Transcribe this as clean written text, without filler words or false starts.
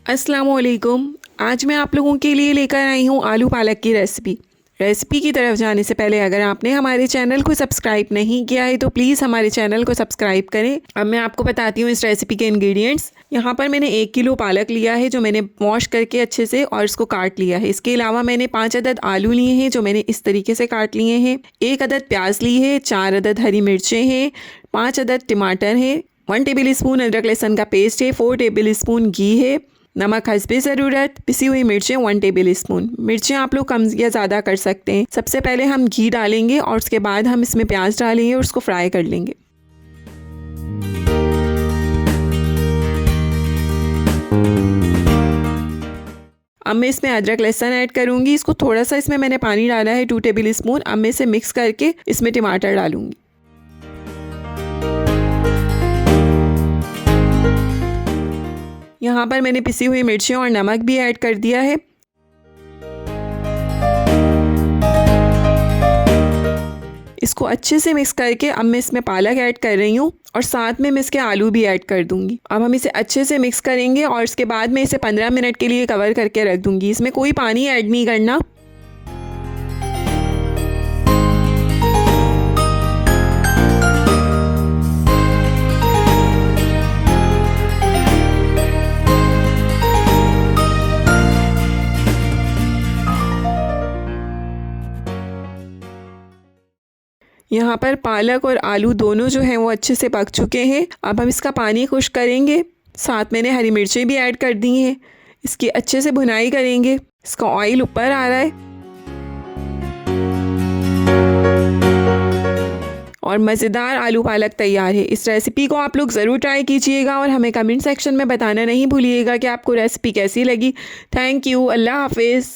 अस्सलामुअलैकुम। आज मैं आप लोगों के लिए लेकर आई हूँ आलू पालक की रेसिपी की तरफ जाने से पहले अगर आपने हमारे चैनल को सब्सक्राइब नहीं किया है तो प्लीज़ हमारे चैनल को सब्सक्राइब करें। अब मैं आपको बताती हूँ इस रेसिपी के इंग्रेडिएंट्स। यहाँ पर मैंने 1 किलो पालक लिया है जो मैंने वॉश करके अच्छे से और इसको काट लिया है। इसके अलावा मैंने 5 अदद आलू लिए हैं जो मैंने इस तरीके से काट लिए हैं। 1 अदद प्याज ली है, 4 अदद हरी मिर्चें हैं, 5 अदद टमाटर हैं, 1 टेबल स्पून अदरक लहसुन का पेस्ट है, 4 टेबल स्पून घी है, नमक हस्बे ज़रूरत, पिसी हुई मिर्चें 1 टेबल स्पून। मिर्चें आप लोग कम या ज़्यादा कर सकते हैं। सबसे पहले हम घी डालेंगे और उसके बाद हम इसमें प्याज डालेंगे और उसको फ्राई कर लेंगे। अब मैं इसमें अदरक लहसुन ऐड करूँगी। इसको थोड़ा सा इसमें मैंने पानी डाला है 2 टेबल स्पून। अब मैं इसे मिक्स करके इसमें टमाटर डालूँगी। यहाँ पर मैंने पिसी हुई मिर्चियों और नमक भी ऐड कर दिया है। इसको अच्छे से मिक्स करके अब मैं इसमें पालक ऐड कर रही हूँ और साथ में मैं इसके आलू भी ऐड कर दूँगी। अब हम इसे अच्छे से मिक्स करेंगे और इसके बाद मैं इसे 15 मिनट के लिए कवर करके रख दूँगी। इसमें कोई पानी ऐड नहीं करना। यहाँ पर पालक और आलू दोनों जो हैं वो अच्छे से पक चुके हैं। अब हम इसका पानी खुश्क करेंगे। साथ मैंने हरी मिर्चें भी ऐड कर दी हैं। इसकी अच्छे से भुनाई करेंगे। इसका ऑयल ऊपर आ रहा है और मज़ेदार आलू पालक तैयार है। इस रेसिपी को आप लोग ज़रूर ट्राई कीजिएगा और हमें कमेंट सेक्शन में बताना नहीं भूलिएगा कि आपको रेसिपी कैसी लगी। Thank you. अल्लाह हाफिज़।